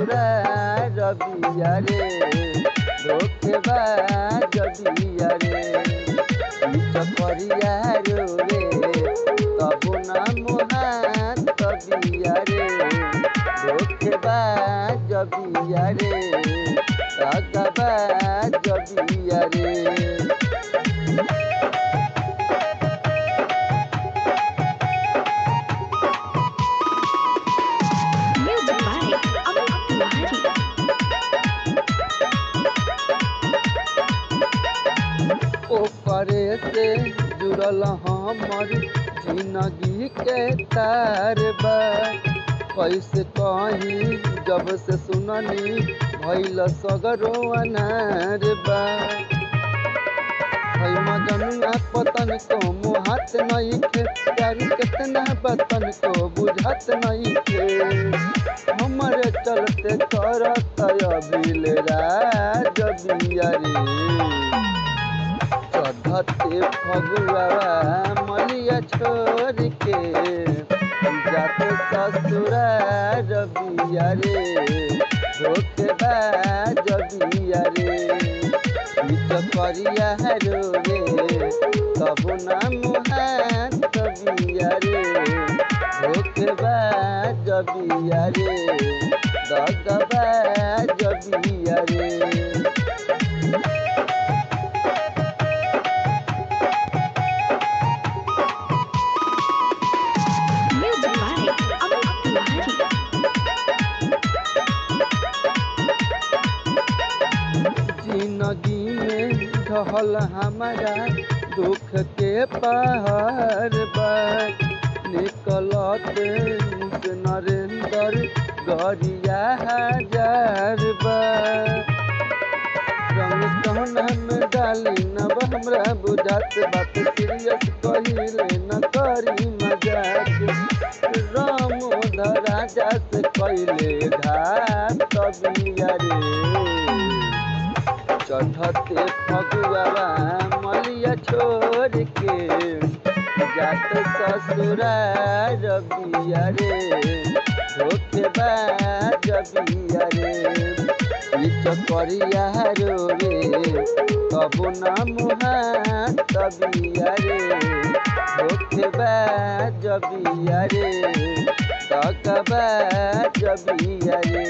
ससुरार बिया रे धोखेबाज बिया रे चकरिया रे तब ना मुहात बिया रे धोखेबाज बिया रे दगाबाज बिया रे। Music by Amit Tiwari. ओकरे से जुड़ल हमर जिंदगी के तार बा कैसे कहीं जब से सुननी भइल सगरो अनार बा मजनुआ पतन को मुहात नहीं खे प्यार कितना बतन को बुझात नहीं खे हमरे चलते करत अबिल राज बिया रे चढ़ते फगुआ मलिया छोड़ के जात ससुरार बिया रे धोखेबाज बिया रे चकरिया रे तब ना मुहात बिया रे धोखेबाज बिया रे दगाबाज बिया रे। Music by Amit Tiwari. जिंदगी में ढहल हमारा दुख के पहाड़ बा निकलते मुझ नरेंद्र गरिया हजार बा रंग कहना में डाली नब हमरा बुझात बात सीरियस कहिले न करी मजाक रामोद राजा से कैले घात बिया रे चढ़ते फगुआ मलिया छोड़ के जात ससुरार बिया रे धोखेबाज बिया रे चकरिया रे तब ना मुहात बिया रे धोखेबाज बिया रे दगाबाज बिया रे।